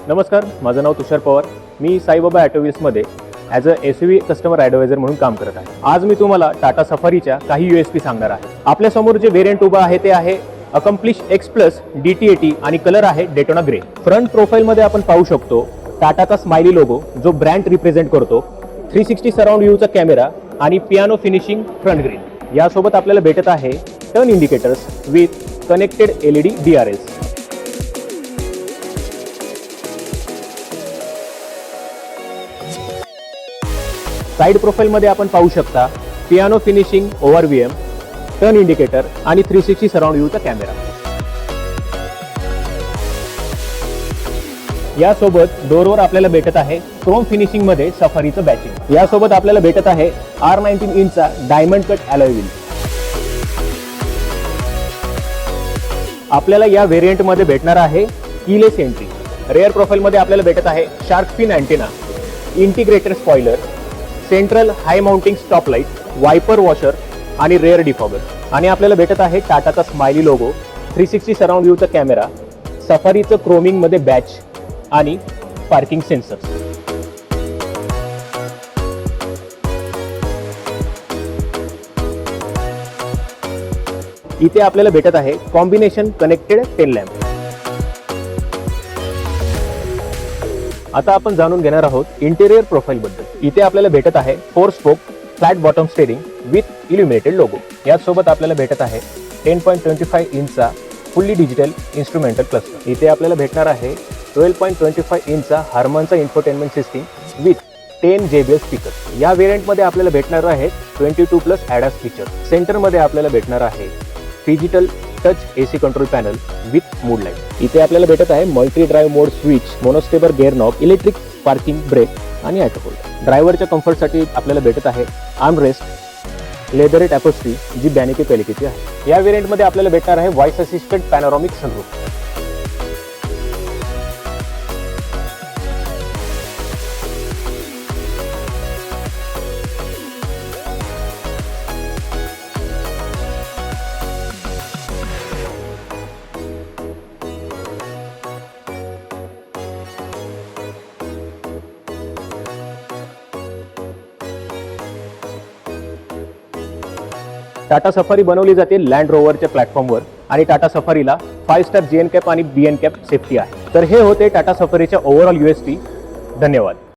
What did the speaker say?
नमस्कार, माझं नाव तुषार पवार. मी साईबाबा ऑटो व्हील्समध्ये as a SUV customer advisor म्हणून काम करत आहे. आज मी तुम्हाला टाटा सफारीच्या काही USP सांगणार आहे. आपल्यासमोर जे व्हेरियंट उभा आहे ते आहे अकम्प्लिश X प्लस DT80 आणि कलर आहे डेटोना ग्रे. फ्रंट प्रोफाईलमध्ये आपण पाहू शकतो टाटाचा स्माइली लोगो जो ब्रँड रिप्रेझेंट करतो, 360 सराउंड व्ह्यूचा कॅमेरा आणि पियानो फिनिशिंग फ्रंट ग्रिल. यासोबत आपल्याला भेटत आहे turn indicators with connected LED DRLs. Side प्रोफाईलमध्ये आपण पाहू शकता piano finishing ORVM, turn indicator आणि 360 सराउंड व्ह्यूचा कॅमेरा. यासोबत डोरवर आपल्याला भेटत आहे क्रोम फिनिशिंग मध्ये सफारीचं बॅचिंग. यासोबत आपल्याला भेटत आहे R19 इंचचा डायमंड कट अलॉय व्हील. आपल्याला या व्हेरियंट मध्ये भेटणार आहे कीलेस एंट्री. रेअर प्रोफाईल मध्ये आपल्याला भेटत आहे shark fin antenna, integrated spoiler, central high mounting stop light, wiper washer आणि रेअर डिफॉगर. आणि आपल्याला भेटत आहे टाटाचा स्माइली लोगो, 360 सराउंड व्ह्यूचा कॅमेरा, सफारीचं क्रोमिंग मध्ये बॅच आणि पार्किंग सेन्सर. इथे आपल्याला भेटत आहे कॉम्बिनेशन कनेक्टेड टेल लॅम्प. आता आपण जाणून घेणार आहोत इंटेरियर प्रोफाईल बद्दल. इथे आपल्याला भेटत आहे 4 spoke flat bottom steering with illuminated logo. यासोबत आपल्याला भेटत आहे 10.25 इंचचा फुल्ली डिजिटल इन्स्ट्रुमेंटल क्लस्टर. इथे आपल्याला भेटणार आहे 12.25 इंचचा हार्मनचा infotainment system with 10 JBL speaker. या व्हेरियंटमध्ये आपल्याला भेटणार आहे 22+ ADAS फीचर. सेंटरमध्ये आपल्याला भेटणार आहे digital touch AC control panel with mood light. इथे आपल्याला भेटत आहे multi drive mode switch, monostable gear knob, electric parking brake आणि ऑटो होल्ड. ड्रायव्हरच्या कम्फर्टसाठी आपल्याला भेटत आहे आर्मरेस्ट, लेदरेट अपॉस्ट्री जी बॅनिकी क्वालिटीची आहे. या व्हेरियंटमध्ये आपल्याला भेटणार आहे voice assistant panoramic sunroof. Tata Safari बनवली जाते लँड रोवरच्या प्लॅटफॉर्मवर आणि टाटा सफारीला 5 स्टार GNCAP आणि BNCAP सेफ्टी आहे. तर हे होते टाटा सफारीच्या ओव्हरऑल USP. धन्यवाद.